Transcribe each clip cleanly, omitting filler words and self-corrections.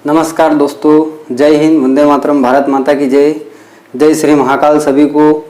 नमस्कार दोस्तों, जय हिंद, वंदे मातरम, भारत माता की जय। जय श्री महाकाल। सभी को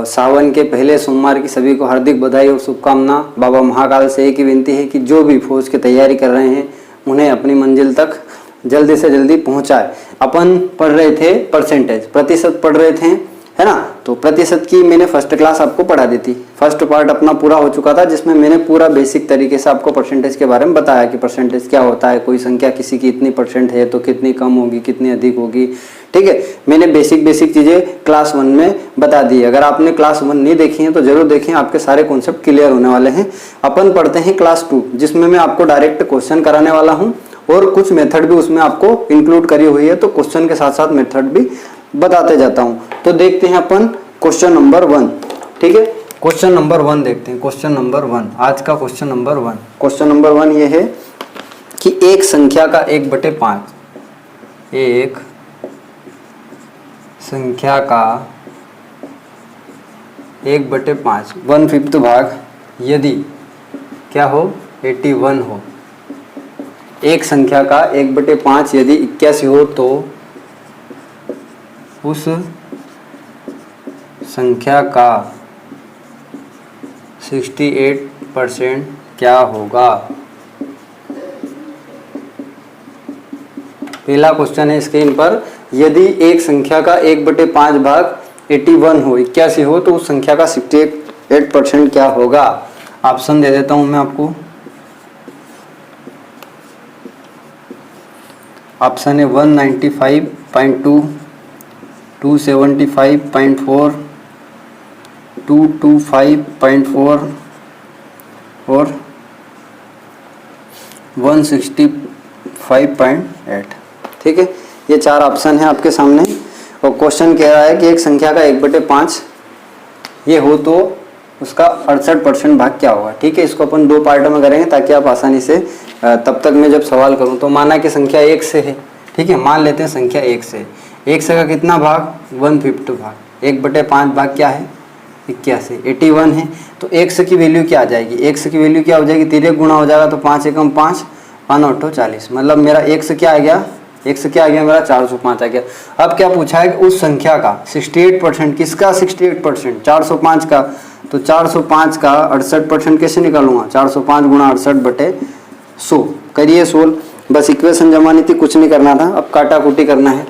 सावन के पहले सोमवार की सभी को हार्दिक बधाई और शुभकामना। बाबा महाकाल से एक ही विनती है कि जो भी फौज की तैयारी कर रहे हैं उन्हें अपनी मंजिल तक जल्दी से जल्दी पहुंचाए। अपन पढ़ रहे थे परसेंटेज, प्रतिशत पढ़ रहे थे, है ना। तो प्रतिशत की मैंने फर्स्ट क्लास आपको पढ़ा दी थी। फर्स्ट पार्ट अपना पूरा हो चुका था, जिसमें मैंने पूरा बेसिक तरीके से आपको परसेंटेज के बारे में बताया कि परसेंटेज क्या होता है, कोई संख्या किसी की इतनी परसेंट है तो कितनी कम होगी, कितनी अधिक होगी। ठीक है, मैंने बेसिक चीज़ें क्लास 1 में बता दी। अगर आपने क्लास 1 नहीं देखी है तो जरूर देखें, आपके सारे कॉन्सेप्ट क्लियर होने वाले हैं। अपन पढ़ते हैं क्लास 2, जिसमें मैं आपको डायरेक्ट क्वेश्चन कराने वाला हूँ और कुछ मेथड भी उसमें आपको इंक्लूड करी हुई है, तो क्वेश्चन के साथ साथ मेथड भी बताते जाता हूं। तो देखते हैं अपन क्वेश्चन नंबर 1। ठीक है, क्वेश्चन नंबर 1 देखते हैं। क्वेश्चन नंबर 1, आज का क्वेश्चन नंबर 1। क्वेश्चन नंबर 1 ये है कि एक संख्या का 1/5, एक संख्या का 1/5 1/5 भाग यदि क्या हो 81 हो। एक संख्या का 1/5 यदि 81 हो तो उस संख्या का 68% क्या होगा। पहला क्वेश्चन है स्क्रीन पर, यदि एक संख्या का 1/5 भाग 81 हो, 81 हो तो उस संख्या का 68% क्या होगा। ऑप्शन दे देता हूं मैं आपको। ऑप्शन है 195.2, 275.4, 225.4 और 165.8। ठीक है, ये 4 ऑप्शन है आपके सामने। और क्वेश्चन कह रहा है कि एक संख्या का 1/5 ये हो तो उसका 68% भाग क्या होगा। ठीक है, इसको अपन 2 पार्ट में करेंगे ताकि आप आसानी से, तब तक मैं जब सवाल करूं तो माना कि संख्या 1 से है। ठीक है, मान लेते हैं संख्या 1 से, 1 से का कितना भाग 1/5 भाग, 1/5 भाग क्या है 81, 81 है। तो 1 से की वैल्यू क्या आ जाएगी, 1 से की वैल्यू क्या हो जाएगी, 3 गुणा हो जाएगा तो 5 एकम 5, 5 8 40। मतलब मेरा 1 से क्या आ गया, 1 से क्या आ गया मेरा 405 आ गया। अब क्या पूछा है कि उस संख्या का 68%, किसका 68%, 405 का। तो 405 का 68% कैसे निकालूंगा, 405 गुणा 68/100। करिए सोल्व, बस इक्वेशन जमानी थी, कुछ नहीं करना था। अब काटा कुटी करना है।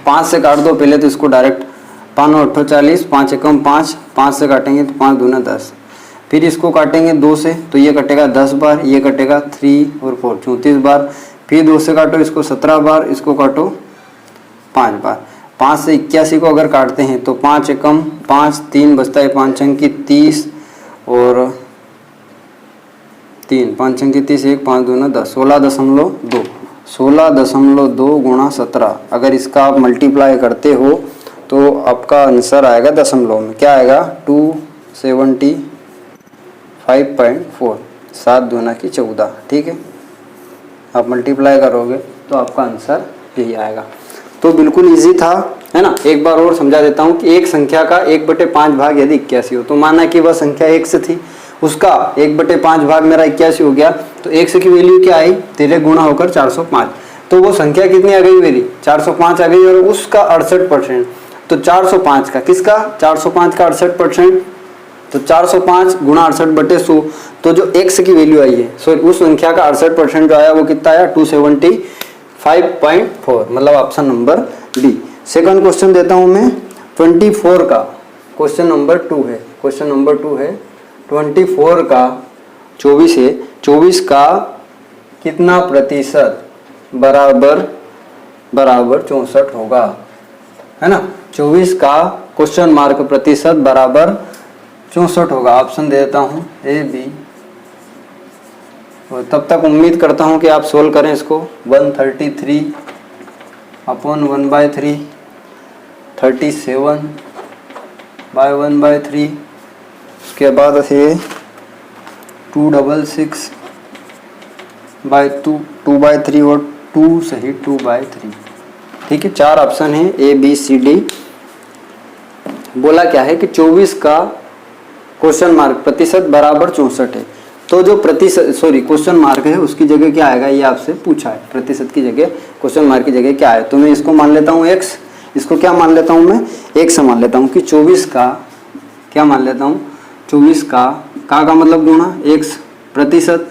5 से काट दो पहले तो इसको डायरेक्ट, 5 8 40, 5 एकम 5, 5 से काटेंगे तो 5 दूना 10। फिर इसको काटेंगे 2 से तो ये कटेगा 10 बार, ये कटेगा 3 और 4 34 बार। फिर 2 से काटो इसको 17 बार, इसको काटो 5 बार। 5 से 81 को अगर काटते हैं तो 5 एकम 5, 3 बचता है 5 अंकी 30 और 3 5 अंकी 30, 1 5 दूना 10, 16.2, 16.2 गुणा 17। अगर इसका आप मल्टीप्लाई करते हो तो आपका आंसर आएगा दशमलव में, क्या आएगा 275.4, 7 दूना की 14। ठीक है, आप मल्टीप्लाई करोगे तो आपका आंसर यही आएगा। तो बिल्कुल इजी था, है ना। एक बार और समझा देता हूँ कि एक संख्या का 1/5 भाग यदि 81 हो, तो माना कि वह संख्या 1 से थी, उसका 1/5 भाग मेरा 81 हो गया, तो 1 से की वैल्यू क्या आई, 13 गुणा होकर 405। तो वो संख्या कितनी आ गई मेरी, 405 आ गई, और उसका 68%। तो 405 का किसका, 405 का 68%, तो 405 गुणा 68/100। तो जो x की वैल्यू आई है, सॉरी उस संख्या का 68% जो आया वो कितना आया 275.4, मतलब option number D. Second question देता हूं मैं 24 का, क्वेश्चन नंबर 2 है। क्वेश्चन नंबर 2 है 24 का 24 है, 24 का कितना प्रतिशत बराबर 64 होगा, है ना। 24 का क्वेश्चन मार्क प्रतिशत बराबर 64 होगा। ऑप्शन दे देता हूँ ए बी, और तब तक उम्मीद करता हूँ कि आप सोल्व करें इसको। 133/1/3, 37/1/3, उसके बाद है 266/2/3 और 2 सही 2/3। ठीक है, 4 ऑप्शन है ए बी सी डी। बोला क्या है कि 24 का क्वेश्चन मार्क प्रतिशत बराबर 64 है। तो जो प्रतिशत क्वेश्चन मार्क है उसकी जगह क्या आएगा, ये आपसे पूछा है, प्रतिशत की जगह क्वेश्चन मार्क की जगह क्या है। तो मैं इसको मान लेता हूँ x, इसको क्या मान लेता हूँ मैं, x मान लेता हूँ कि 24 का क्या मान लेता हूँ, 24 का मतलब गुणा x प्रतिशत,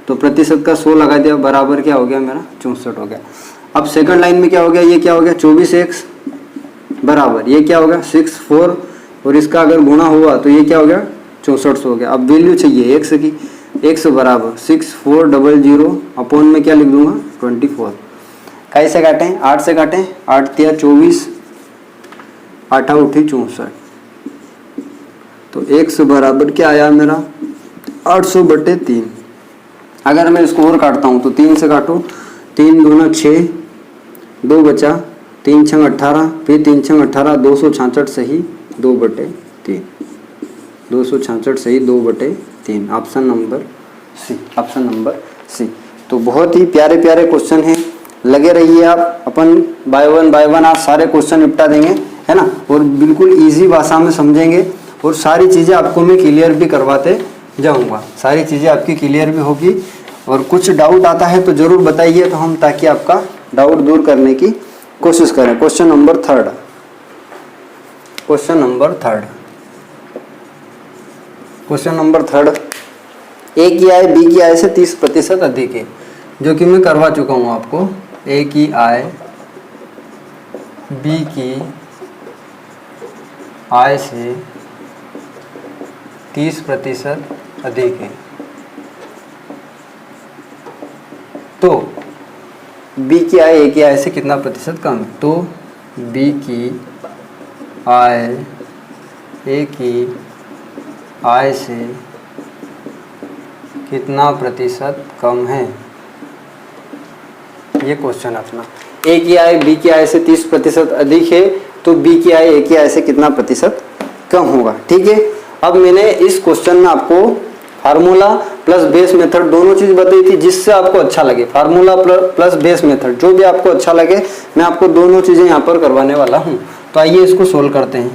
तो प्रतिशत का 100 लगा दिया, बराबर क्या हो गया मेरा 64 हो गया। अब सेकंड लाइन में क्या हो गया, ये क्या हो गया 24x बराबर ये क्या होगा 64, और इसका अगर गुणा हुआ तो ये क्या हो गया 6400 हो गया। अब वैल्यू चाहिए x की, x बराबर 6400 अपॉन में क्या लिख दूंगा 24। कैसे काटें, 8 से काटें, 8 तिया 24, 8 उठी 64, तो x बराबर क्या आया मेरा 800/3। अगर मैं इसको और काटता हूँ तो 3 से काटो, 3 दूना 6, 2 बचा, 3 छंग 18, फिर 3 छंग 18, 266 सही 2/3, 266 सही 2/3, option number C, option number C. तो बहुत ही प्यारे प्यारे क्वेश्चन हैं, लगे रहिए आप, अपन बाय वन आज सारे क्वेश्चन निपटा देंगे, है ना, और बिल्कुल इजी भाषा में समझेंगे, और सारी चीज़ें आपको मैं क्लियर भी करवाते जाऊंगा, सारी चीज़ें आपकी क्लियर भी होगी। और कुछ डाउट आता है तो ज़रूर बताइए, तो हम ताकि आपका डाउट दूर करने की कोशिश करें। Question number third, question number third, A की आय बी की आय से 30% अधिक है, जो कि मैं करवा चुका हूँ आपको। ए की आय बी की आय से 30% अधिक है, तो बी की आय ए की आय से कितना प्रतिशत कम है। तो बी की आय ए की आय से कितना प्रतिशत कम है, ये क्वेश्चन अपना। ए की आय बी की आय से 30% अधिक है, तो बी की आय ए की आय से कितना प्रतिशत कम होगा। ठीक है, अब मैंने इस क्वेश्चन में आपको फार्मूला प्लस बेस मेथड दोनों चीज बताई थी, जिससे आपको अच्छा लगे, फार्मूला प्लस बेस मेथड जो भी आपको अच्छा लगे, मैं आपको दोनों चीजें यहाँ पर करवाने वाला हूँ। तो आइए इसको सोल्व करते हैं।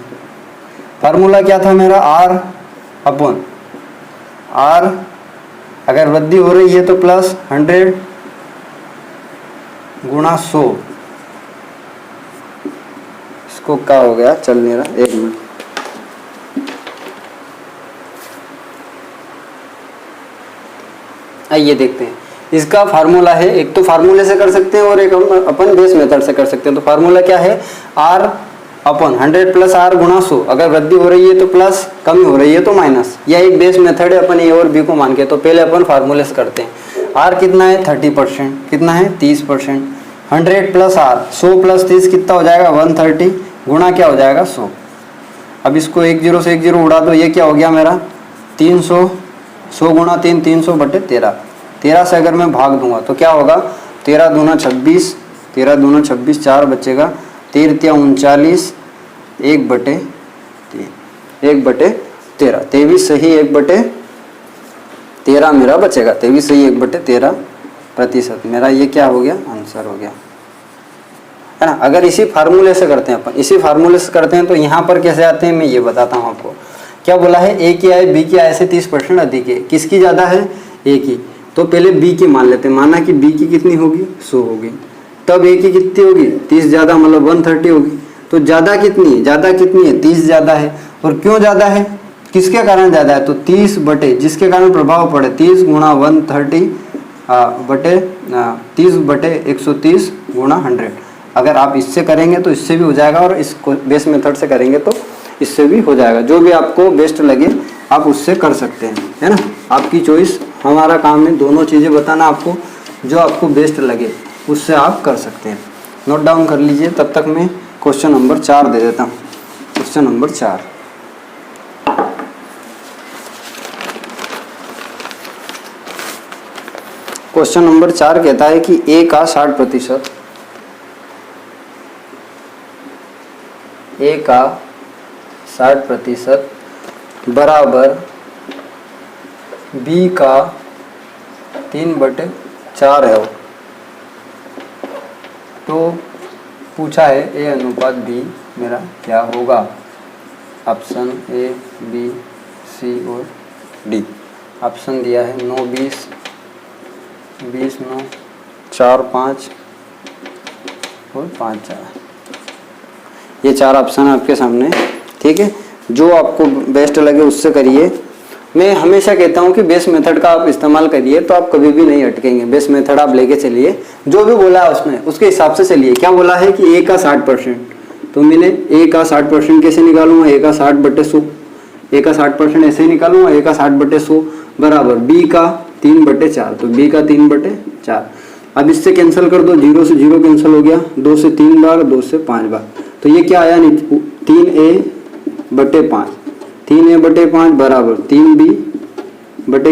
फार्मूला क्या था मेरा, r अपॉन r, अगर वृद्धि हो रही है तो प्लस 100 गुणा 100, इसको क्या हो गया, चल नहीं रहा, एक मिनट, आइए देखते हैं। इसका फार्मूला है, एक तो फार्मूले से कर सकते हैं और एक हम अपन बेस मेथड से कर सकते हैं। तो फार्मूला क्या है, r अपन 100 प्लस r गुणा 100, अगर वृद्धि हो रही है तो प्लस, कमी हो रही है तो माइनस, यह एक बेस मेथड है अपन ए और बी को मान के। तो पहले अपन फार्मूले से करते हैं। r कितना है 30%, कितना है 30%, 100 प्लस r 100 प्लस 30 कितना हो जाएगा 130, गुणा क्या हो जाएगा 100। अब इसको 1 0 से 1 0 उड़ा दो, ये क्या हो गया मेरा 300, 100 गुणा 3 300/13, 13 से अगर मैं भाग दूंगा तो क्या होगा 13 दूना 26, 13 दूना 26, 4 बचेगा, 13 तिया 39, 1/3, 1/13, 23 सही 1/13 मेरा बचेगा, 23 सही 1/13% मेरा ये क्या हो गया, आंसर हो गया, है ना। अगर इसी फार्मूले से करते हैं अपन, इसी फार्मूले से करते हैं तो यहाँ पर कैसे आते हैं मैं ये बताता हूँ आपको। क्या बोला है, ए की आय बी की आय से 30% अधिक है, किसकी ज़्यादा है, ए की। तो पहले बी की मान लेते हैं, माना कि बी की कितनी होगी 100 होगी, तब ए की कितनी होगी 30 ज़्यादा, मतलब 130 होगी। तो ज़्यादा कितनी है, ज़्यादा कितनी है 30 ज़्यादा है। और क्यों ज़्यादा है, किसके कारण ज़्यादा है, तो 30 बटे जिसके कारण प्रभाव पड़े, 30 गुणा 130 बटे 30/130 गुणा 100। अगर आप इससे करेंगे तो इससे भी हो जाएगा, और इस बेस मेथड से करेंगे तो इससे भी हो जाएगा। जो भी आपको बेस्ट लगे आप उससे कर सकते हैं, है ना, आपकी चॉइस। हमारा काम है दोनों चीज़ें बताना आपको, जो आपको बेस्ट लगे उससे आप कर सकते हैं। नोट डाउन कर लीजिए, तब तक मैं क्वेश्चन नंबर 4 दे देता हूँ। क्वेश्चन नंबर 4, क्वेश्चन नंबर 4 कहता है कि ए का 60%, ए का 60% बराबर बी का 3/4 है। तो पूछा है ए अनुपात बी मेरा क्या होगा, ऑप्शन ए बी सी और डी। ऑप्शन दिया है 9 20 20 9 4 5 और 5 4। ये 4 ऑप्शन आपके सामने, ठीक है। जो आपको बेस्ट लगे उससे करिए। मैं हमेशा कहता हूँ कि बेस मेथड का आप इस्तेमाल करिए तो आप कभी भी नहीं अटकेंगे। बेस मेथड आप लेके चलिए, जो भी बोला है उसने उसके हिसाब से चलिए। क्या बोला है कि a का 60%, तो मैंने a का 60% कैसे निकालूंगा, a का 60/100, a का 60% ऐसे ही निकालूंगा, a का 60/100 बराबर b का 3/4, तो b का 3/4। अब इससे कैंसिल कर दो, 0 से 0 कैंसिल हो गया, 2 से 3 बार, 2 से 5 बार, तो ये क्या आया 3a/5, 3a/5 बराबर 3b/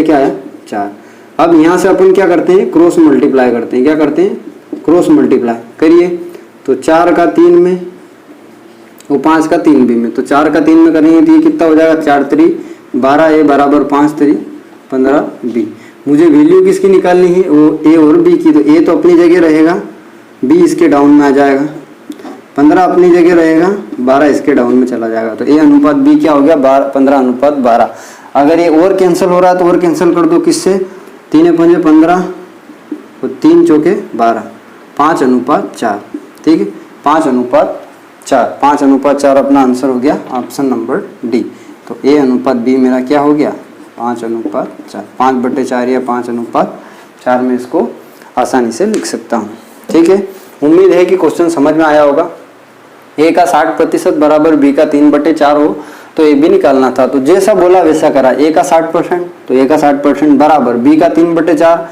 क्या है 4। अब यहाँ से अपन क्या करते हैं, क्रॉस मल्टीप्लाई करते हैं। क्या करते हैं, क्रॉस मल्टीप्लाई करिए। तो 4 का 3 में वो 5 का 3 b में, तो 4 का 3 में करेंगे तो ये कितना हो जाएगा, 4 3 12a बराबर 5 3 15b। मुझे वैल्यू किसकी निकालनी है, वो a और b की। तो a तो अपनी जगह रहेगा, b इसके डाउन में आ जाएगा, 15 अपनी जगह रहेगा, 12 इसके डाउन में चला जाएगा। तो a अनुपात b क्या हो गया, 15:12। अगर ये और कैंसिल हो रहा है तो और कैंसिल कर दो, किससे, 3 5 15 और 3 चौके 12, 5:4, ठीक है, 5:4, 5:4 अपना आंसर हो गया ऑप्शन नंबर डी। तो a अनुपात b मेरा क्या हो गया, 5:4, 5/4 या 5:4 में इसको आसानी से लिख सकता हूँ, ठीक है। उम्मीद है कि क्वेश्चन समझ में आया होगा। a का 60% बराबर b का 3/4 हो तो a भी निकालना था, तो जैसा बोला वैसा करा। a का 60%, तो a का 60% बराबर b का 3/4,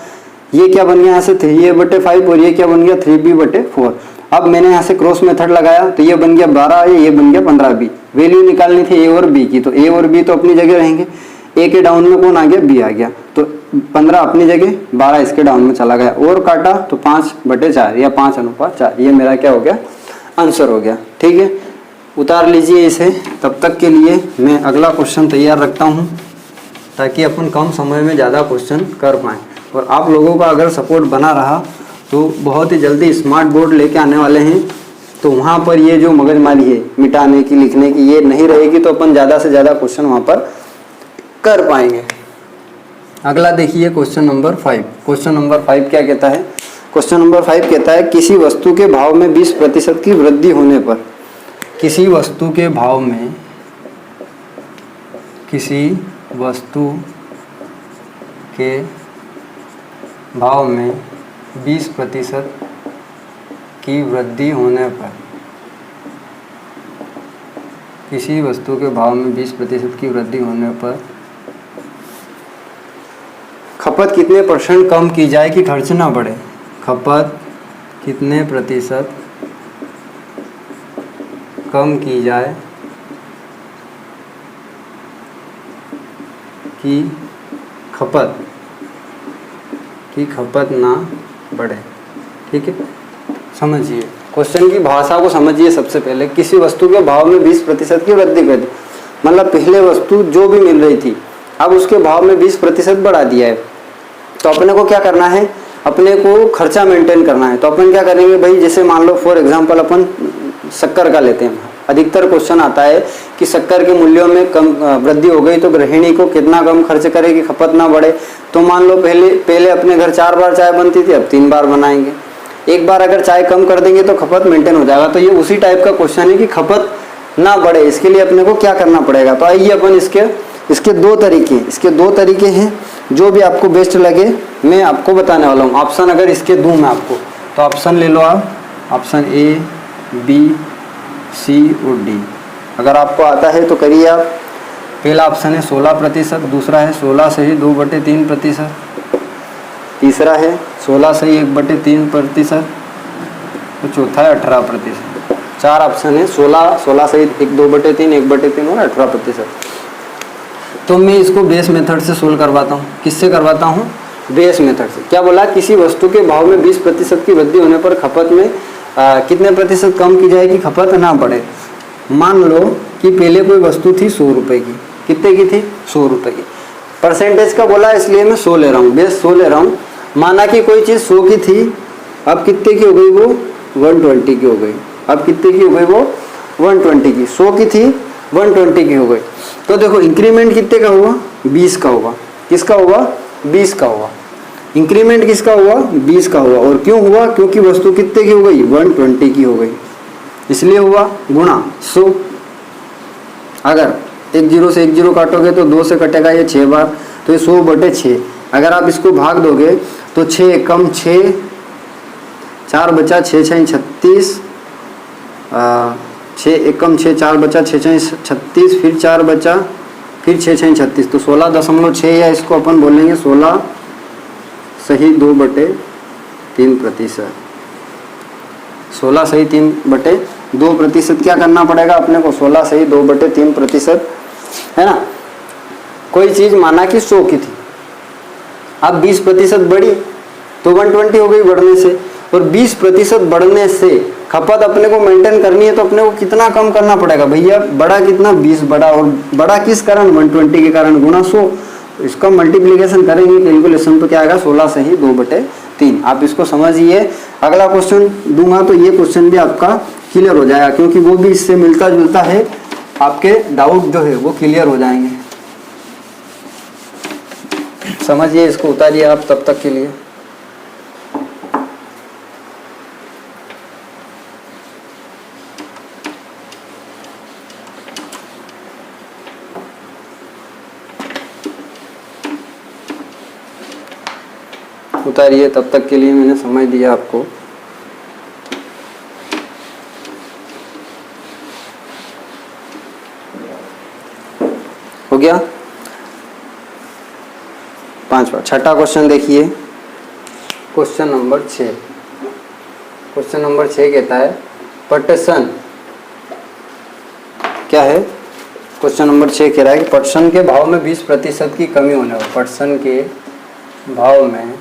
ये क्या बन गया यहाँ से 3a/5 और ये क्या बन गया 3b/4। अब मैंने यहाँ से क्रॉस मेथड लगाया तो ये बन गया 12a, ये बन गया 15b। वैल्यू निकालनी थी a और b की, तो a और b तो अपनी जगह रहेंगे। a के डाउन में कौन आ गया, b आ गया, तो 15 अपनी जगह, 12 इसके डाउन में चला गया, और काटा तो 5/4 या 5:4, ये मेरा क्या हो गया, आंसर हो गया, ठीक है। उतार लीजिए इसे। तब तक के लिए मैं अगला क्वेश्चन तैयार रखता हूँ ताकि अपन कम समय में ज़्यादा क्वेश्चन कर पाएँ। और आप लोगों का अगर सपोर्ट बना रहा तो बहुत ही जल्दी स्मार्ट बोर्ड लेके आने वाले हैं, तो वहाँ पर ये जो मगजमारी है मिटाने की, लिखने की, ये नहीं रहेगी, तो अपन ज़्यादा से ज़्यादा क्वेश्चन वहाँ पर कर पाएंगे। अगला देखिए क्वेश्चन नंबर 5। क्वेश्चन नंबर 5 क्या कहता है, क्वेश्चन नंबर 5 कहता है किसी वस्तु के भाव में 20% की वृद्धि होने पर, किसी वस्तु के भाव में, किसी वस्तु के भाव में 20% की वृद्धि होने पर, किसी वस्तु के भाव में 20% की वृद्धि होने पर खपत कितने % कम की जाए कि खर्च ना बढ़े। खपत कितने % कम की जाए कि खपत ना बढ़े, ठीक है। समझिए क्वेश्चन की भाषा को, समझिए सबसे पहले। किसी वस्तु के भाव में 20% की वृद्धि कर दी, मतलब पहले वस्तु जो भी मिल रही थी अब उसके भाव में 20% बढ़ा दिया है, तो अपने को क्या करना है, अपने को खर्चा मेंटेन करना है। तो अपन क्या करेंगे भाई, जैसे मान लो फॉर एग्जांपल अपन शक्कर का लेते हैं। अधिकतर क्वेश्चन आता है कि शक्कर के मूल्यों में कम वृद्धि हो गई तो गृहिणी को कितना कम खर्च करे कि खपत ना बढ़े। तो मान लो पहले अपने घर 4 बार चाय बनती थी, अब 3 बार बनाएंगे। एक बार अगर चाय कम कर देंगे तो खपत मेंटेन हो जाएगा। तो ये उसी टाइप का क्वेश्चन है कि खपत ना बढ़े, इसके लिए अपने को क्या करना पड़ेगा। तो आइए अपन इसके दो तरीके हैं, जो भी आपको बेस्ट लगे मैं आपको बताने वाला हूँ। ऑप्शन अगर इसके दूं मैं आपको, तो ऑप्शन ले लो आप, ऑप्शन ए, बी, सी और डी। अगर आपको आता है तो करिए आप। पहला ऑप्शन है 16%, दूसरा है 16 सही 2/3%, तीसरा है 16 सही 1/3%, तो चौथा है 18%। 4 ऑप्शन है, 16 सही 2/3, 1/3 और 18%। तो मैं इसको बेस मेथड से सोल्व करवाता हूँ। किससे करवाता हूँ, बेस मेथड से। क्या बोला, किसी वस्तु के भाव में 20% की वृद्धि होने पर खपत में कितने % कम की जाए कि खपत ना बढ़े। मान लो कि पहले कोई वस्तु थी 100 रुपए की, कितने की थी, 100 रुपए की। परसेंटेज का बोला इसलिए मैं 100 ले रहा हूँ, बेस 100 ले रहा हूँ। माना कि कोई चीज़ 100 की थी, अब कितने की हो गई वो 120 की हो गई। अब कितने की हो गई वो 120 की, 100 की थी 120 की हो गई। तो देखो इंक्रीमेंट कितने का हुआ, 20 का हुआ। किसका हुआ? 20 का हुआ। इंक्रीमेंट किसका हुआ? 20 का हुआ। और क्यों हुआ? क्योंकि वस्तु कितने की हो गई? 120 की हो गई, इसलिए हुआ गुणा 100। अगर एक जीरो से एक जीरो काटोगे तो 2 से कटेगा ये 6 बार, तो ये 100/6। अगर आप इसको भाग दोगे तो 6 कम 6, 4 बचा 6 6 36, 6 1 कम 6, 4 बचा 6 6 36, फिर 4 बचा, फिर 6 6 36, तो 16.6, या इसको अपन बोलेंगे 16 सही 2/3%। 16 सही 3/2%। क्या करना पड़ेगा अपने को? 16 सही 2/3%, है ना। कोई चीज माना कि 100 की थी, अब 20% बढ़ी तो 120 हो गई बढ़ने से, और 20% बढ़ने से खपत अपने को मेंटेन करनी है तो अपने को कितना कम करना पड़ेगा भैया? बड़ा कितना? 20 बड़ा, और बड़ा किस कारण? 120 के कारण, गुणा 100। इसका मल्टीप्लिकेशन करेंगे कैलकुलेशन तो क्या आएगा? 16 सही 2/3। आप इसको समझिए। अगला क्वेश्चन दूंगा तो ये क्वेश्चन भी आपका क्लियर हो जाएगा, क्योंकि वो भी इससे मिलता जुलता है। आपके डाउट जो है वो क्लियर हो जाएंगे। समझिए, इसको उतारिए आप तब तक के लिए। उतारिए तब तक के लिए, मैंने समझ दिया आपको। हो गया? 5वां। छठा क्वेश्चन देखिए, क्वेश्चन नंबर 6। क्वेश्चन नंबर 6 कहता है पटसन। क्या है? क्वेश्चन नंबर 6 कह रहा है कि पटसन के भाव में 20% की कमी होने पर, पटसन के भाव में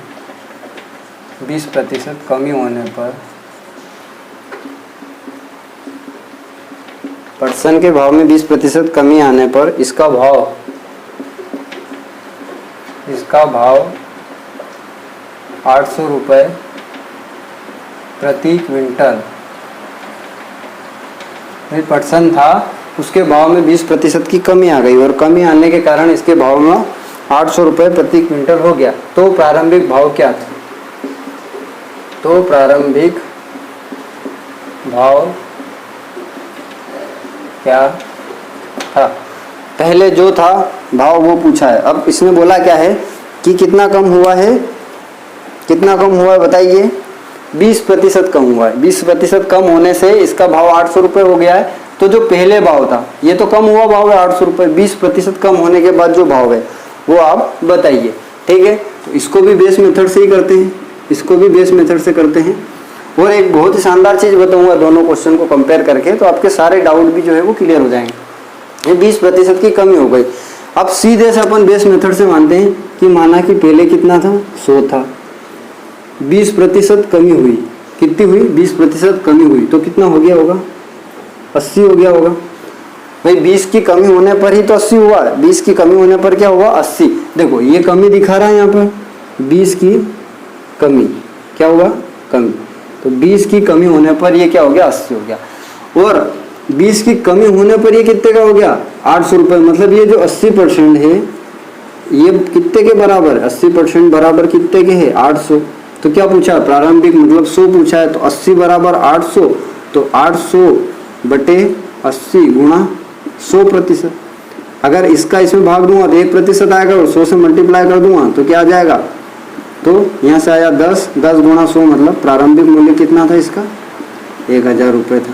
20% कमी होने पर, पटसन के भाव में 20% कमी आने पर इसका भाव 800 रुपये प्रति क्विंटल। पटसन था, उसके भाव में 20% की कमी आ गई, और कमी आने के कारण इसके भाव में 800 रुपये प्रति क्विंटल हो गया। तो प्रारंभिक भाव क्या था? तो प्रारंभिक भाव क्या था? पहले जो था भाव वो पूछा है। अब इसने बोला क्या है कि कितना कम हुआ है? कितना कम हुआ है बताइए? 20% कम हुआ है। 20% कम होने से इसका भाव 800 रुपये हो गया है। तो जो पहले भाव था, ये तो कम हुआ भाव है 800 रुपये, 20% कम होने के बाद जो भाव है वो आप बताइए। ठीक है, तो इसको भी बेस मेथड से ही करते हैं, इसको भी बेस मेथड से करते हैं। और एक बहुत ही शानदार चीज बताऊंगा दोनों क्वेश्चन को कंपेयर करके, तो आपके सारे डाउट भी जो है वो क्लियर हो जाएंगे। ये 20% की कमी हो गई। अब सीधे से अपन बेस मेथड से मानते हैं कि माना कि पहले कितना था? 100 था, 20% कमी हुई। कितनी हुई? 20% कमी हुई, तो कितना हो गया होगा? 80 हो गया होगा भाई। 20 की कमी होने पर ही तो 80 हुआ। 20 की कमी होने पर क्या हुआ? 80। देखो ये कमी दिखा रहा है यहाँ पर, 20 की कमी। क्या हुआ? कमी। तो 20 की कमी होने पर ये क्या हो गया? 80 हो गया। और 20 की कमी होने पर ये कितने का हो गया? 800 रुपये। मतलब ये जो 80% है ये कितने के बराबर? 80% बराबर कितने के है? 800। तो क्या पूछा? प्रारंभिक मतलब 100 पूछा है, तो 80 बराबर 800, तो 800/80 गुणा 100%। अगर इसका इसमें भाग दूंगा तो 1% आएगा, और 100 से मल्टीप्लाई कर दूंगा तो क्या आ जाएगा? तो यहाँ से आया 10 गुणा 100, मतलब प्रारंभिक मूल्य कितना था इसका? 1000 रुपये था।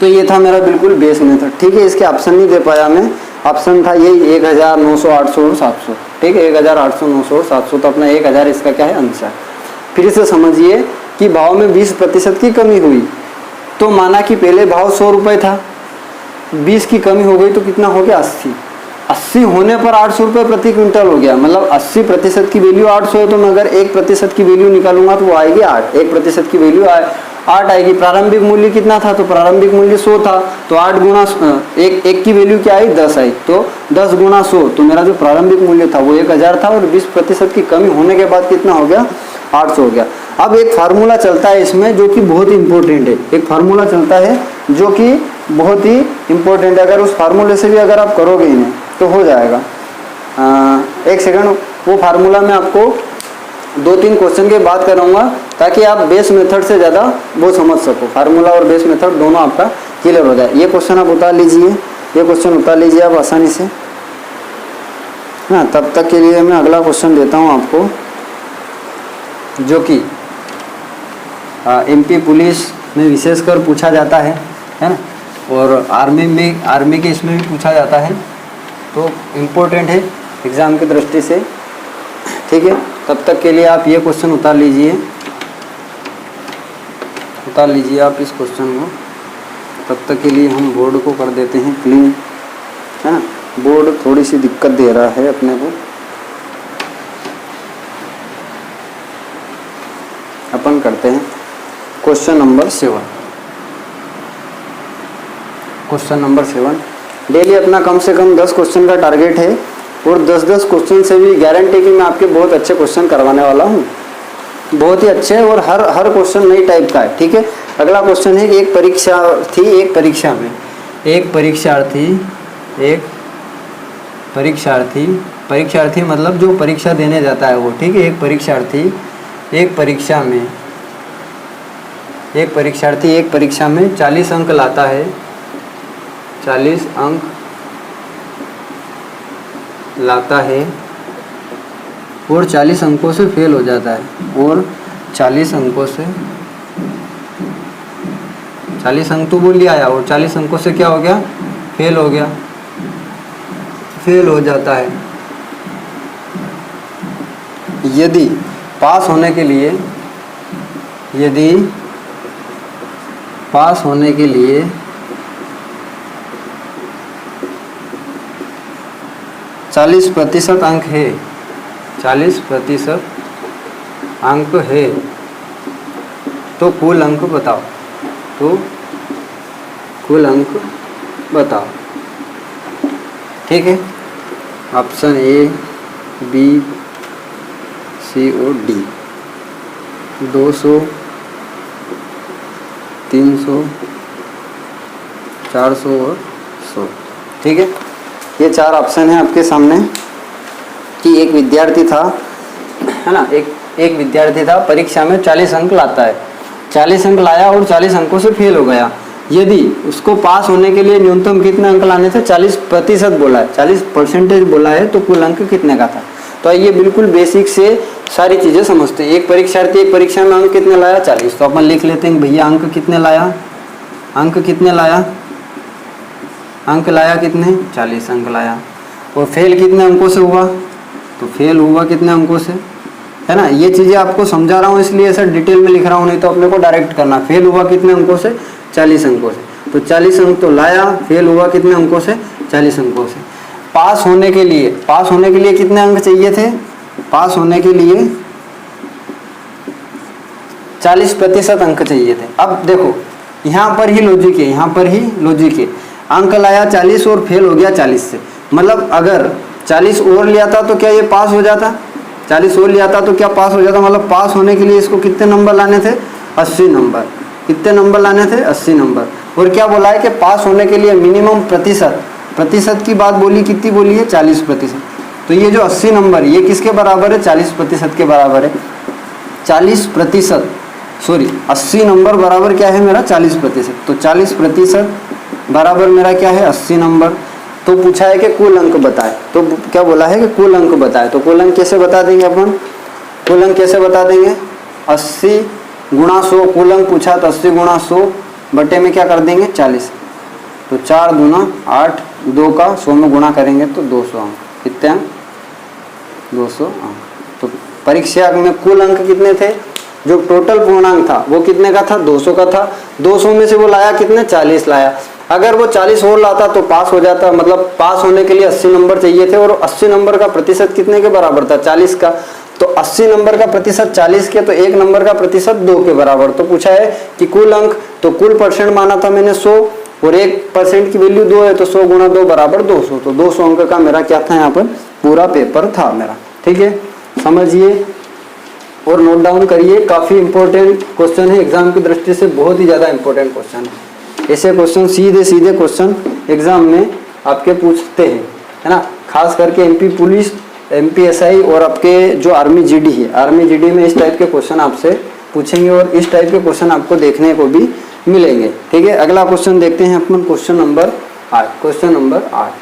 तो ये था मेरा बिल्कुल बेस मेथड। ठीक है, इसके ऑप्शन नहीं दे पाया मैं। ऑप्शन था यही 1000, 900, 800 और 700। ठीक है, 1000, 800, 900 और 700, तो अपना 1000 इसका क्या है? आंसर। फिर से समझिए कि भाव में 20% की कमी हुई, तो माना कि पहले भाव 100 रुपये था, 20 की कमी हो गई तो कितना हो गया? 80। 80 होने पर 800 रुपये प्रति क्विंटल हो गया। मतलब 80% की वैल्यू 800 है, तो मैं अगर 1% की वैल्यू निकालूंगा तो वो आएगी 8। 1% की वैल्यू 8 आएगी। प्रारंभिक मूल्य कितना था? तो प्रारंभिक मूल्य 100 था, तो 8 गुणा 1 की वैल्यू क्या आई? 10 आई। तो 10 गुणा 100, तो मेरा जो प्रारंभिक मूल्य था वो 1000 था, और 20% की कमी होने के बाद कितना हो गया? 800 हो गया। अब एक फार्मूला चलता है इसमें जो कि बहुत इंपॉर्टेंट है। एक फार्मूला चलता है जो कि बहुत ही इंपॉर्टेंट है। अगर उस फार्मूले से भी अगर आप करोगे इन्हें तो हो जाएगा। एक सेकंड, वो फार्मूला मैं आपको 2-3 क्वेश्चन के बाद कराऊंगा ताकि आप बेस मेथड से ज़्यादा वो समझ सको। फार्मूला और बेस मेथड दोनों आपका क्लियर हो जाए। ये क्वेश्चन आप उतार लीजिए, ये क्वेश्चन उतार लीजिए आप आसानी से ना। तब तक के लिए मैं अगला क्वेश्चन देता हूँ आपको, जो कि एमपी पुलिस में विशेषकर पूछा जाता है ना, और आर्मी के इसमें भी पूछा जाता है, तो इम्पोर्टेंट है एग्ज़ाम की दृष्टि से। ठीक है, तब तक के लिए आप ये क्वेश्चन उतार लीजिए आप इस क्वेश्चन को। तब तक के लिए हम बोर्ड को कर देते हैं क्लीन, है ना। बोर्ड थोड़ी सी दिक्कत दे रहा है अपने को। अपन करते हैं question number 7। Question number 7 daily अपना कम से कम 10 क्वेश्चन का टारगेट है, और 10-10 क्वेश्चन से भी गारंटी कि मैं आपके बहुत अच्छे क्वेश्चन करवाने वाला हूँ, बहुत ही अच्छे, और हर क्वेश्चन नई टाइप का है। ठीक है, अगला क्वेश्चन है कि एक परीक्षार्थी मतलब जो परीक्षा देने जाता है वो। ठीक है, एक परीक्षार्थी एक परीक्षा में 40 अंक लाता है, 40 अंक लाता है और 40 अंकों से फेल हो जाता है, और 40 अंक तो बोल लिया आया, और 40 अंकों से क्या हो गया, फेल हो जाता है। यदि पास होने के लिए 40% अंक है, 40% अंक है, तो कुल अंक बताओ, ठीक है। ऑप्शन ए, बी, सी और डी। 200, 300, 400 और 100। ठीक है, ये 4 ऑप्शन है आपके सामने कि एक विद्यार्थी था, है ना, एक विद्यार्थी था, परीक्षा में 40 अंक लाता है, 40 अंक लाया और 40 अंकों से फेल हो गया। यदि उसको पास होने के लिए न्यूनतम कितने अंक लाने थे, 40% बोला है, 40% बोला है, तो कुल अंक कितने का था। तो ये बिल्कुल बेसिक से सारी चीज़ें समझते हैं। एक परीक्षार्थी एक परीक्षा में अंक कितने लाया, 40, तो अपन लिख लेते हैं भैया अंक कितने लाया, अंक लाया कितने, 40 अंक लाया। और फेल कितने अंकों से हुआ, तो फेल हुआ कितने अंकों से, है ना। ये चीज़ें आपको समझा रहा हूँ इसलिए सर डिटेल में लिख रहा हूँ, नहीं तो अपने को डायरेक्ट करना। फेल हुआ कितने अंकों से, 40 अंकों से, तो 40 अंक तो लाया, फेल हुआ कितने अंकों से, 40 अंकों से। पास होने के लिए कितने अंक चाहिए थे, पास होने के लिए 40% अंक चाहिए थे। अब देखो यहाँ पर ही लॉजिक है, अंक लाया 40 और फेल हो गया 40 से, मतलब अगर 40 और लिया था तो क्या ये पास हो जाता, 40 और लिया था तो क्या पास हो जाता। मतलब पास होने के लिए इसको कितने नंबर लाने थे, 80 नंबर। कितने नंबर लाने थे, 80 नंबर। और क्या बोला है कि पास होने के लिए मिनिमम प्रतिशत की बात बोली, कितनी बोली है, 40%। तो ये जो 80 नंबर ये किसके बराबर है, 40% के बराबर है। 80 नंबर बराबर क्या है मेरा, 40%। तो 40% बराबर मेरा क्या है, 80 नंबर। तो पूछा है कि कुल अंक बताए, तो क्या बोला है कि कुल अंक बताए। तो कुल अंक कैसे बता देंगे अपन, 80 गुणा 100, कुल अंक पूछा तो 80 गुणा 100 बटे में क्या कर देंगे, 40। तो 4 दूना 8, 2 का 100 में गुणा करेंगे तो 200 अंक। कितने अंक, 200 अंक। तो परीक्षा में कुल अंक कितने थे, जो टोटल पूर्णांक था वो कितने का था, 200 का था। 200 में से वो लाया कितने, 40 लाया। अगर वो 40 और लाता तो पास हो जाता, मतलब पास होने के लिए 80 नंबर चाहिए थे, और 80 नंबर का प्रतिशत कितने के बराबर था, 40 का। तो 80 नंबर का प्रतिशत 40 के, तो 1 नंबर का प्रतिशत 2 के बराबर। तो पूछा है कि कुल अंक, तो कुल परसेंट माना था मैंने 100, और 1% की वैल्यू 2 है, तो 100 गुणा 2 बराबर 200। तो 200 अंक का मेरा क्या था, यहाँ पर पूरा पेपर था मेरा। ठीक है, समझिए और नोट डाउन करिए। काफ़ी इंपॉर्टेंट क्वेश्चन है, एग्जाम की दृष्टि से बहुत ही ज़्यादा इंपॉर्टेंट क्वेश्चन है। ऐसे क्वेश्चन सीधे क्वेश्चन एग्जाम में आपके पूछते हैं, है ना। खास करके एमपी पुलिस, एमपीएसआई और आपके जो आर्मी जीडी है, आर्मी जीडी में इस टाइप के क्वेश्चन आपसे पूछेंगे और इस टाइप के क्वेश्चन आपको देखने को भी मिलेंगे। ठीक है, अगला क्वेश्चन देखते हैं अपन, question number 8। Question number 8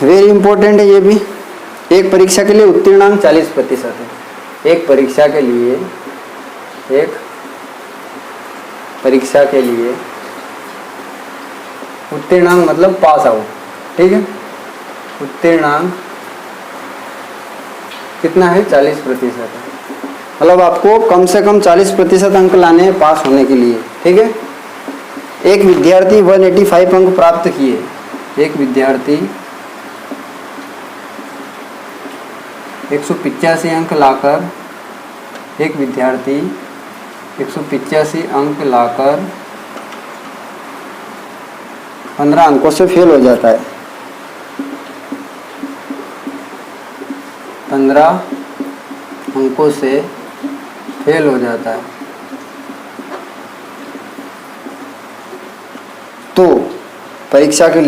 very important है ये भी। एक परीक्षा के लिए उत्तीर्णांक 40% है। एक परीक्षा के लिए उत्तीर्णांक मतलब पास आउट। ठीक है, उत्तीर्णांक कितना है? 40% है। मतलब आपको कम से कम 40% अंक लाने हैं पास होने के लिए। ठीक है, एक विद्यार्थी 185 अंक प्राप्त किए। एक विद्यार्थी 185 अंक लाकर 185 अंक लाकर 15 अंकों से फेल हो जाता है। 15 अंकों से फेल हो जाता है तो परीक्षा के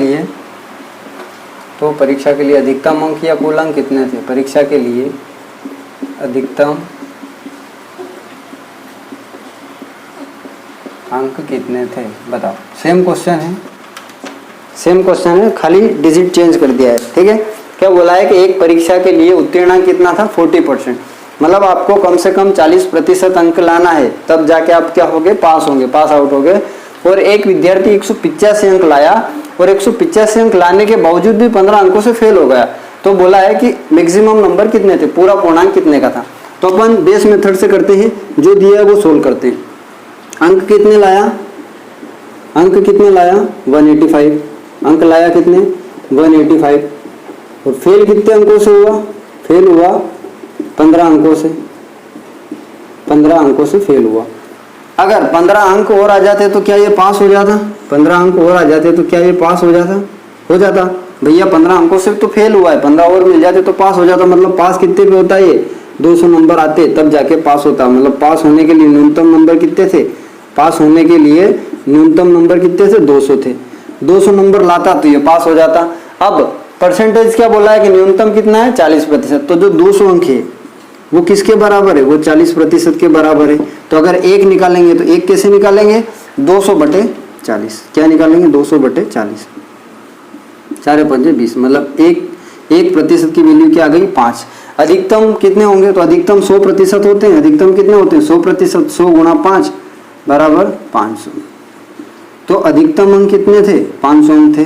लिए अधिकतम अंक या कुल अंक कितने थे? परीक्षा के लिए अधिकतम अंक कितने थे बताओ। सेम क्वेश्चन है, खाली डिजिट चेंज कर दिया है। ठीक है, क्या बोला है कि एक परीक्षा के लिए उत्तीर्णांक कितना था? 40%। मतलब आपको कम से कम 40% अंक लाना है, तब जाके आप क्या होगे? पास होंगे, पास आउट होंगे। और एक विद्यार्थी 185 अंक लाया और 185 अंक लाने के बावजूद भी 15 अंकों से फेल हो गया, तो बोला है कि मैक्सिमम नंबर कितने थे, पूरा पूर्णांक कितने का था। तो अपन बेस मेथड से करते हैं, जो दिया है वो सोल्व करते हैं। अंक कितने लाया? 185 अंक लाया। कितने? 185। और फेल कितने अंकों से हुआ? फेल हुआ 15 अंकों से। 15 अंकों से फेल हुआ। अगर 15 अंक और आ जाते तो क्या ये पास हो जाता? 15 अंक और आ जाते तो क्या ये पास हो जाता? हो जाता भैया। 15 अंकों से तो फेल हुआ है, 15 और मिल जाते तो पास हो जाता। मतलब पास कितने पे होता है ये? 200 नंबर आते तब जाके पास होता। मतलब पास होने के लिए न्यूनतम नंबर कितने थे? पास होने के लिए न्यूनतम नंबर कितने थे? 200 थे। 200 नंबर लाता तो ये पास हो जाता। अब परसेंटेज क्या बोला है कि न्यूनतम कितना है? 40%। तो जो 200 अंक है वो किसके बराबर है? वो 40% के बराबर है। तो अगर 1 निकालेंगे तो 1 कैसे निकालेंगे? 200/40। क्या निकालेंगे? 200/40। 4 5 20। मतलब 1% की वैल्यू क्या आ गई? 5। अधिकतम कितने होंगे? तो अधिकतम 100% होते हैं। अधिकतम कितने होते हैं? 100%। 100 × 5 बराबर 500। तो अधिकतम अंक कितने थे? 500 अंक थे।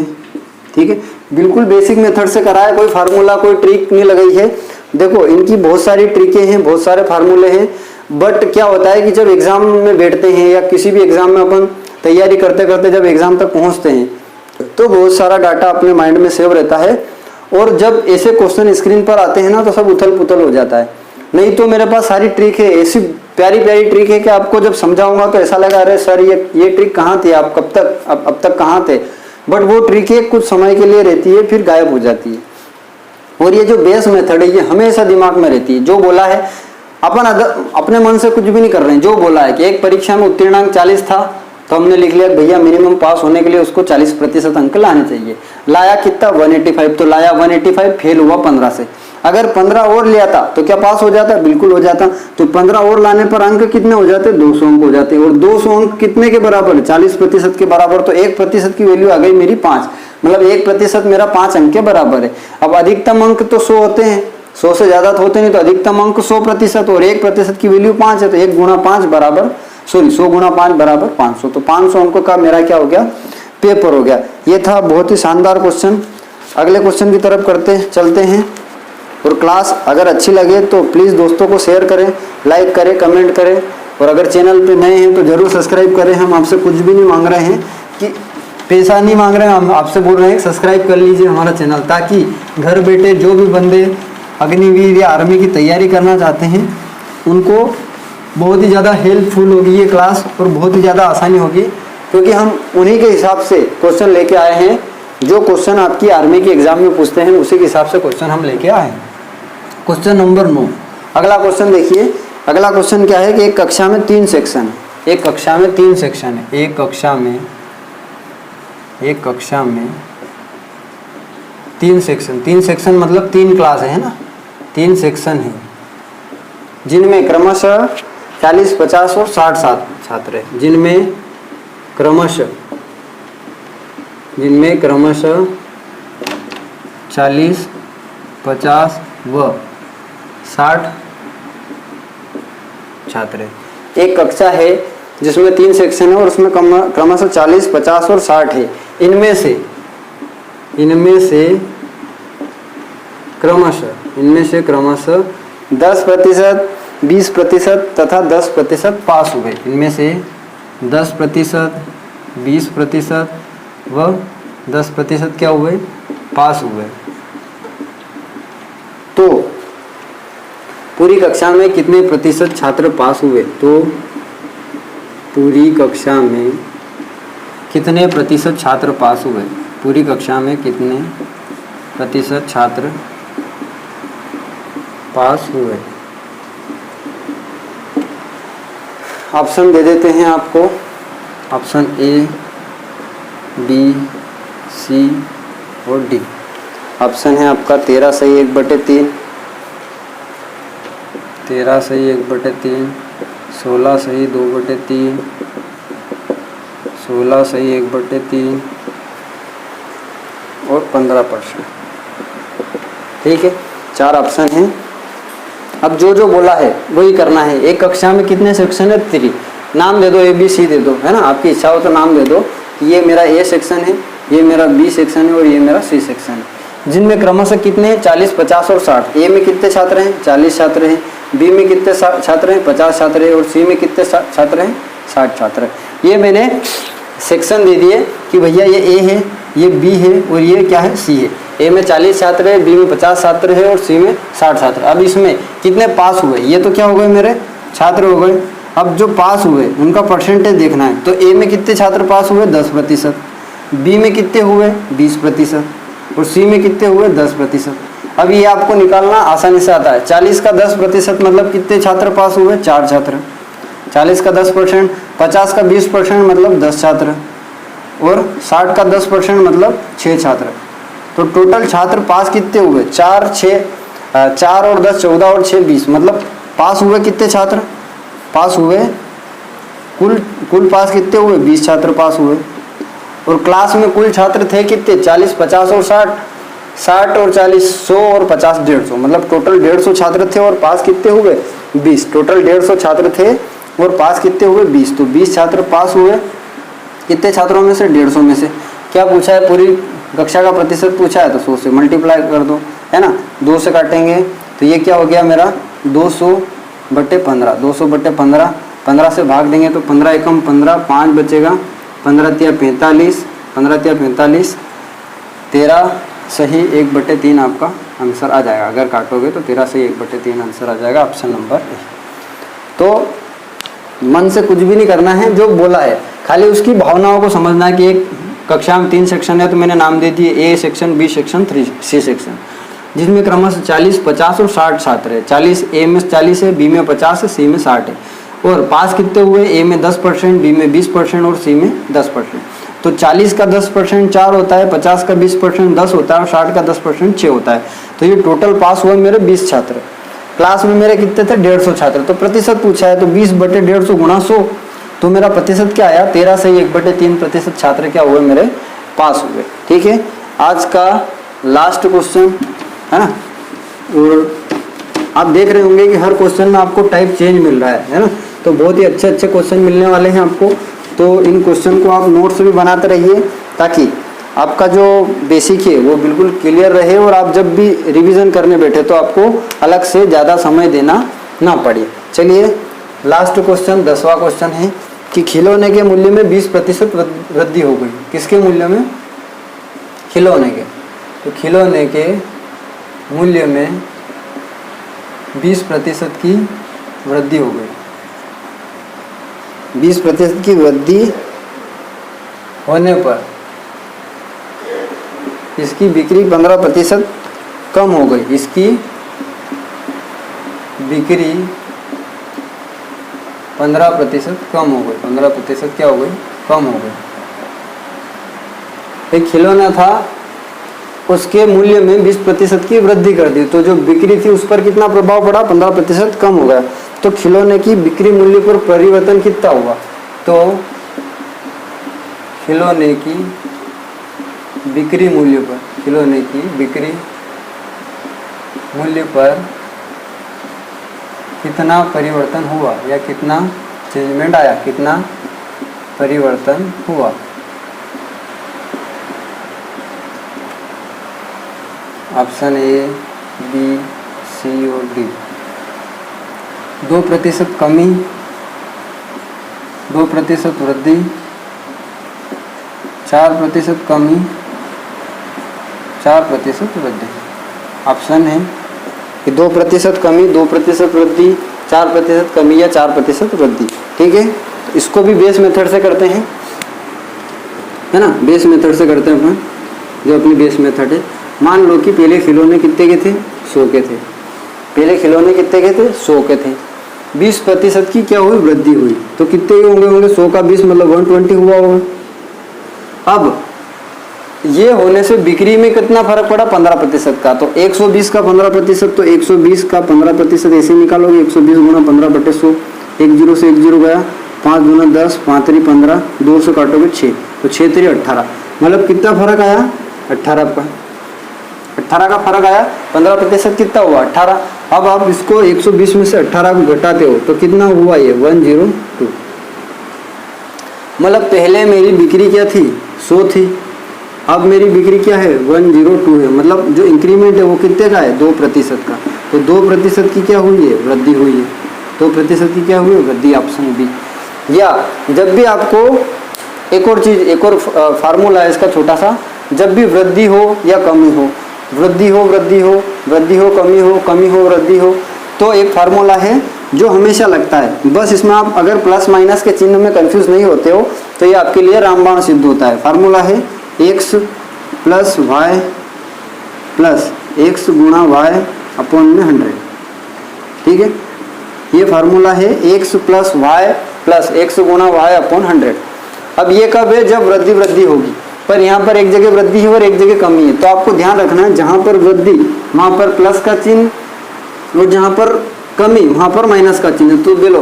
ठीक है, बिल्कुल बेसिक मेथड से करा है, कोई फार्मूला कोई ट्रिक नहीं लगाई है। देखो इनकी बहुत सारी ट्रिकें हैं, बहुत सारे फार्मूले हैं, बट क्या होता है कि जब एग्जाम में बैठते हैं या किसी भी एग्जाम में अपन तैयारी करते करते जब एग्जाम तक पहुंचते हैं तो बहुत सारा डाटा अपने माइंड में सेव रहता है, और जब ऐसे क्वेश्चन स्क्रीन पर आते हैं ना तो सब उथल पुथल हो जाता है। नहीं तो मेरे पास सारी ट्रिक है, ऐसी प्यारी प्यारी ट्रिक है कि आपको जब समझाऊंगा तो ऐसा लगा अरे सर ये ट्रिक कहाँ थी, आप कब तक अब तक कहाँ थे। बट वो ट्रिक कुछ समय के लिए रहती है, फिर गायब हो जाती है। और ये जो बेस मेथड है ये हमेशा दिमाग में रहती है। जो बोला है अपन अपने मन से कुछ भी नहीं कर रहे हैं। जो बोला है कि एक परीक्षा में उत्तीर्णांक 40 था तो हमने लिख लिया भैया मिनिमम पास होने के लिए उसको 40% अंक लाने चाहिए। लाया कितना? 185। तो लाया 185, फेल हुआ 15 से। अगर 15 और ले आता तो क्या पास हो जाता? बिल्कुल हो जाता। तो 15 और लाने पर अंक कितने हो जाते? 200 अंक हो जाते। और 200 अंक कितने के बराबर? 40% के बराबर। तो 1% की वैल्यू आ गई मेरी 5। मतलब 1% मेरा 5 अंक के बराबर है। अब अधिकतम अंक तो 100 होते हैं, 100 से ज्यादा तो होते नहीं, तो अधिकतम अंक 100% और 1% की वैल्यू 5 है, तो 1 × 5 बराबर 100 × 5 बराबर 500। तो 500 अंकों का मेरा क्या हो गया? पेपर हो गया। ये था बहुत ही शानदार क्वेश्चन। अगले क्वेश्चन की तरफ चलते हैं। और क्लास अगर अच्छी लगे तो प्लीज़ दोस्तों को शेयर करें, लाइक करें, कमेंट करें, और अगर चैनल पे नए हैं तो ज़रूर सब्सक्राइब करें। हम आपसे कुछ भी नहीं मांग रहे हैं, कि पैसा नहीं मांग रहे हैं, हम आपसे बोल रहे हैं सब्सक्राइब कर लीजिए हमारा चैनल, ताकि घर बैठे जो भी बंदे अग्निवीर या आर्मी की तैयारी करना चाहते हैं उनको बहुत ही ज़्यादा हेल्पफुल होगी ये क्लास, और बहुत ही ज़्यादा आसानी होगी, क्योंकि हम उन्हीं के हिसाब से क्वेश्चन लेके आए हैं। जो क्वेश्चन आपकी आर्मी के एग्जाम में पूछते हैं उसी के हिसाब से क्वेश्चन हम लेके आए हैं। Question number 9। अगला क्वेश्चन देखिए। अगला क्वेश्चन क्या है कि एक कक्षा में 3 सेक्शन है। एक कक्षा में 3 सेक्शन है। एक कक्षा में 3 सेक्शन, 3 सेक्शन मतलब 3 क्लास है ना, 3 सेक्शन है जिनमें क्रमशः 40, 50 और 60 छात्र हैं, जिनमें क्रमशः 40, 50 व 60 छात्र हैं। एक कक्षा है जिसमें 3 सेक्शन है और उसमें क्रमशः 40, 50 और 60 है। इनमें से क्रमशः 10%, 20% तथा 10% पास हुए। इनमें से 10%, 20% व 10% क्या हुए? पास हुए। तो पूरी कक्षा में कितने प्रतिशत छात्र पास हुए? तो पूरी कक्षा में कितने प्रतिशत छात्र पास हुए? पूरी कक्षा में कितने प्रतिशत छात्र पास हुए? ऑप्शन दे देते हैं आपको। ऑप्शन ए, बी, सी और डी। ऑप्शन है आपका 13 सही 1/3, 13 सही 1/3, 16 सही 2/3, 16 सही 1/3 और 15%। ठीक है, 4 ऑप्शन हैं। अब जो बोला है वही करना है। एक कक्षा में कितने सेक्शन है? 3। नाम दे दो, ए बी सी दे दो, है ना, आपकी इच्छा हो तो नाम दे दो कि ये मेरा ए सेक्शन है, ये मेरा बी सेक्शन है और ये मेरा सी सेक्शन है। जिनमें क्रमशः कितने हैं? 40, 50 और 60। ए में कितने छात्र हैं? 40 छात्र हैं। बी में कितने छात्र हैं? 50 छात्र हैं। और सी में कितने छात्र हैं? 60 छात्र हैं। ये मैंने सेक्शन दे दिए कि भैया ये ए है, ये बी है और ये क्या है? सी है। ए में 40 छात्र है, बी में 50 छात्र है और सी में 60 छात्र। अब इसमें कितने पास हुए? ये तो क्या हो गए? मेरे छात्र हो गए। अब जो पास हुए उनका परसेंटेज देखना है। तो ए में कितने छात्र पास हुए? 10%। बी में कितने हुए? 20%। और सी में कितने हुए? 10%। अब ये आपको निकालना आसानी से आता है। 40 का 10% मतलब कितने छात्र पास हुए? 4 छात्र। 40 का 10%, 50 का 20% मतलब 10 छात्र और 60 का 10% मतलब 6 छात्र। तो टोटल छात्र पास कितने हुए? 4, 6, 4 और 10 14 और 6 20। मतलब पास हुए कितने छात्र? पास हुए कुल पास कितने हुए? 20 छात्र पास हुए। और क्लास में कुल छात्र थे कितने? 40, 50 और 60। 60 और 40 100 और 50 150। मतलब टोटल 150 छात्र थे और पास कितने हुए? 20। टोटल 150 छात्र थे और पास कितने हुए? 20। तो 20 छात्र पास हुए कितने छात्रों में से? 150 में से। क्या पूछा है? पूरी कक्षा का प्रतिशत पूछा है तो 100 से मल्टीप्लाई कर दो, है ना। 2 से काटेंगे तो ये क्या हो गया मेरा? 200/15। 200/15, 15 से भाग देंगे तो 15 एकम 15, 5 बचेगा। 15 तिया 45, 15 तिया 45, 13 सही 1/3 आपका आंसर आ जाएगा। अगर काटोगे तो 13 सही 1/3 आंसर आ जाएगा, ऑप्शन नंबर ए। तो मन से कुछ भी नहीं करना है, जो बोला है खाली उसकी भावनाओं को समझना है कि एक कक्षा में 3 सेक्शन है तो मैंने नाम दे दिए A section, B section, C section, जिसमें क्रमशः 40, 50 और 60 छात्र है। 40 ए में 40 है, बी में 50 है, सी में 60 है। और पास कितने हुए? ए में 10%, बी में 20% और सी में 10%। तो 40 का 10% 4 होता है, 50 का 20% 10 होता है और 60 का 10% 6 होता है। तो ये टोटल पास हुए मेरे 20 छात्र। क्लास में मेरे कितने थे? 150 छात्र। तो प्रतिशत पूछा है तो 20/150 गुणा 100, तो मेरा प्रतिशत क्या आया? 13 से 1/3% छात्र क्या हुए? मेरे पास हुए। ठीक है, आज का लास्ट क्वेश्चन है ना। और आप देख रहे होंगे कि हर क्वेश्चन में आपको टाइप चेंज मिल रहा है ना। तो बहुत ही अच्छे अच्छे क्वेश्चन मिलने वाले हैं आपको। तो इन क्वेश्चन को आप नोट्स भी बनाते रहिए ताकि आपका जो बेसिक है वो बिल्कुल क्लियर रहे और आप जब भी रिवीजन करने बैठे तो आपको अलग से ज़्यादा समय देना ना पड़े। चलिए लास्ट क्वेश्चन 10वां क्वेश्चन है कि खिलौने के मूल्य में 20% वृद्धि हो गई। किसके मूल्य में? खिलौने के। तो खिलौने के मूल्य में 20% की वृद्धि हो गई। 20% की वृद्धि होने पर इसकी बिक्री 15% कम हो गई। इसकी बिक्री 15% कम हो गई। 15% क्या हो गई? कम हो गई। एक खिलौना था उसके मूल्य में 20% की वृद्धि कर दी, तो जो बिक्री थी उस पर कितना प्रभाव पड़ा, 15% कम हो गया। तो खिलौने की बिक्री मूल्य पर परिवर्तन कितना हुआ, तो खिलौने की बिक्री मूल्य पर, खिलौने की बिक्री मूल्य पर कितना परिवर्तन हुआ या कितना चेंजमेंट आया, कितना परिवर्तन हुआ। ऑप्शन ए, बी, सी और डी। 2% कमी, 2% वृद्धि, 4% कमी, 4% वृद्धि। ऑप्शन है कि 2% कमी, 2% वृद्धि, 4% कमी या 4% वृद्धि। ठीक है, तो इसको भी बेस मेथड से करते हैं, है ना, बेस मेथड से करते हैं अपन, जो अपनी बेस मेथड है। मान लो कि पहले खिलौने कितने के थे, 100 के थे। पहले खिलौने कितने के थे, 100 के थे। 20% की क्या हुई, वृद्धि हुई, तो कितने होंगे 100 का 20 मतलब 120 हुआ होगा। अब ये होने से बिक्री में कितना फर्क पड़ा, 15% का। तो 120 का 15%, तो 120 का 15% ऐसे निकालोगे, 120 गुना 15/100, 1 0 से 1 0 गया, 5 दूना 10, 5 3 15, 2 से काटोगे 6, तो 6 3 18, मतलब कितना फर्क आया, 18 का 18 का फर्क आया। 15% कितना हुआ, 18। अब आप इसको 120 में से 18 को घटाते हो तो कितना हुआ, ये 102। मतलब पहले मेरी बिक्री क्या थी, 100 थी, अब मेरी बिक्री क्या है, 102 है। मतलब जो इंक्रीमेंट है वो कितने का है, 2% का। तो 2% की क्या हुई है, वृद्धि हुई है। 2% की क्या हुई है, वृद्धि, ऑप्शन बी। या जब भी आपको एक और चीज, एक और फार्मूला है इसका छोटा सा, जब भी वृद्धि हो या कमी हो, वृद्धि हो वृद्धि हो, वृद्धि हो कमी हो, कमी हो वृद्धि हो, तो एक फार्मूला है जो हमेशा लगता है। बस इसमें आप अगर प्लस माइनस के चिन्ह में कंफ्यूज नहीं होते हो तो ये आपके लिए रामबाण सिद्ध होता है। फार्मूला है x plus y plus x गुणा वाई अपॉन में 100। ठीक है, ये फार्मूला है x plus y plus x गुणा वाई अपॉन 100। अब ये कब है, जब वृद्धि वृद्धि होगी, पर यहाँ पर एक जगह वृद्धि है और एक जगह कमी है। तो आपको ध्यान रखना है, जहाँ पर वृद्धि वहाँ पर प्लस का चिन्ह और जहाँ पर कमी वहाँ पर माइनस का चिन्ह। तो बोलो,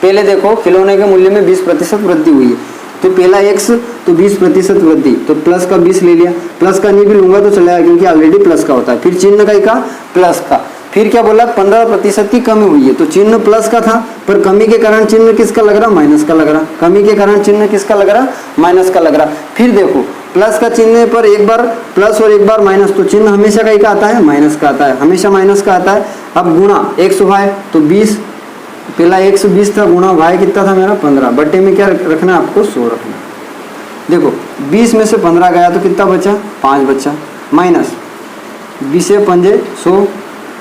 पहले देखो खिलौने के मूल्य में 20% वृद्धि हुई है, तो पहला x तो 20% वृद्धि, तो प्लस का 20 ले लिया। प्लस का नहीं भी लूंगा तो चलेगा क्योंकि ऑलरेडी प्लस का होता है। फिर चिन्ह का प्लस का, फिर क्या बोला, 15% की कमी हुई है, तो चिन्ह प्लस का था, पर कमी के कारण चिन्ह किसका लग रहा, माइनस का लग रहा। कमी के कारण चिन्ह किसका लग रहा, माइनस का लग रहा। फिर देखो प्लस का चिन्ह पर एक बार प्लस और एक बार माइनस, तो चिन्ह हमेशा का आता है, माइनस का आता है, हमेशा माइनस का आता है। अब गुणा x y, तो 20, पहला x 20 था, गुणा y कितना था मेरा 15, बट्टे में क्या रखना है आपको, 100 रखना। देखो 20 में से 15 गया तो कितना बचा, 5 बचा, माइनस 20 से 5 100,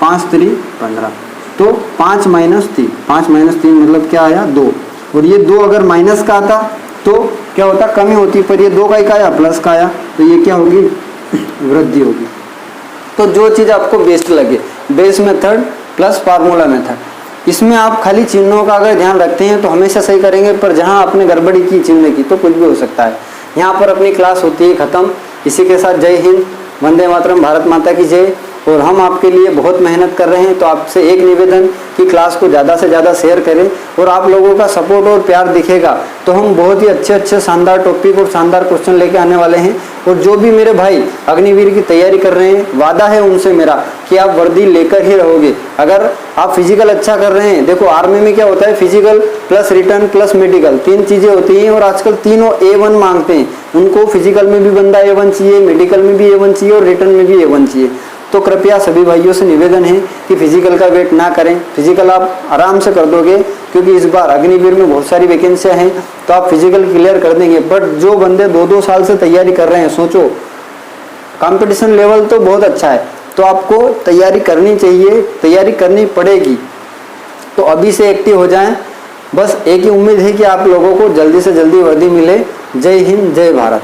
5 3 15, तो 5 माइनस 3, 5 माइनस 3 मतलब क्या आया, 2। और ये 2 अगर माइनस का आता तो क्या होता, कमी होती, पर ये 2 का आया, प्लस का आया, तो ये क्या होगी, वृद्धि होगी। तो जो चीज़ आपको बेस्ट लगे, base method plus formula method, इसमें आप खाली चिन्हों का अगर ध्यान रखते हैं तो हमेशा सही करेंगे। पर जहां आपने गड़बड़ी की चिन्ह की तो कुछ भी हो सकता है। यहाँ पर अपनी क्लास होती है ख़त्म। इसी के साथ जय हिंद, वंदे मातरम, भारत माता की जय। और हम आपके लिए बहुत मेहनत कर रहे हैं, तो आपसे एक निवेदन कि क्लास को ज़्यादा से ज़्यादा शेयर करें। और आप लोगों का सपोर्ट और प्यार दिखेगा तो हम बहुत ही अच्छे अच्छे शानदार टॉपिक और शानदार क्वेश्चन लेके आने वाले हैं। और जो भी मेरे भाई अग्निवीर की तैयारी कर रहे हैं, वादा है उनसे मेरा कि आप वर्दी लेकर ही रहोगे। अगर आप फिजिकल अच्छा कर रहे हैं, देखो आर्मी में क्या होता है, physical plus return plus medical, 3 चीज़ें होती हैं और आजकल तीनों A1 मांगते हैं। उनको फिजिकल में भी बंदा A1 चाहिए, मेडिकल में भी A1 चाहिए और रिटर्न में भी A1 चाहिए। तो कृपया सभी भाइयों से निवेदन है कि फिजिकल का वेट ना करें, फिजिकल आप आराम से कर दोगे, क्योंकि इस बार अग्निवीर में बहुत सारी वैकेंसियां हैं, तो आप फिजिकल क्लियर कर देंगे। बट जो बंदे 2-2 साल से तैयारी कर रहे हैं, सोचो कंपटीशन लेवल तो बहुत अच्छा है, तो आपको तैयारी करनी चाहिए, तैयारी करनी पड़ेगी। तो अभी से एक्टिव हो जाएं। बस एक ही उम्मीद है कि आप लोगों को जल्दी से जल्दी वर्दी मिले। जय हिंद, जय भारत।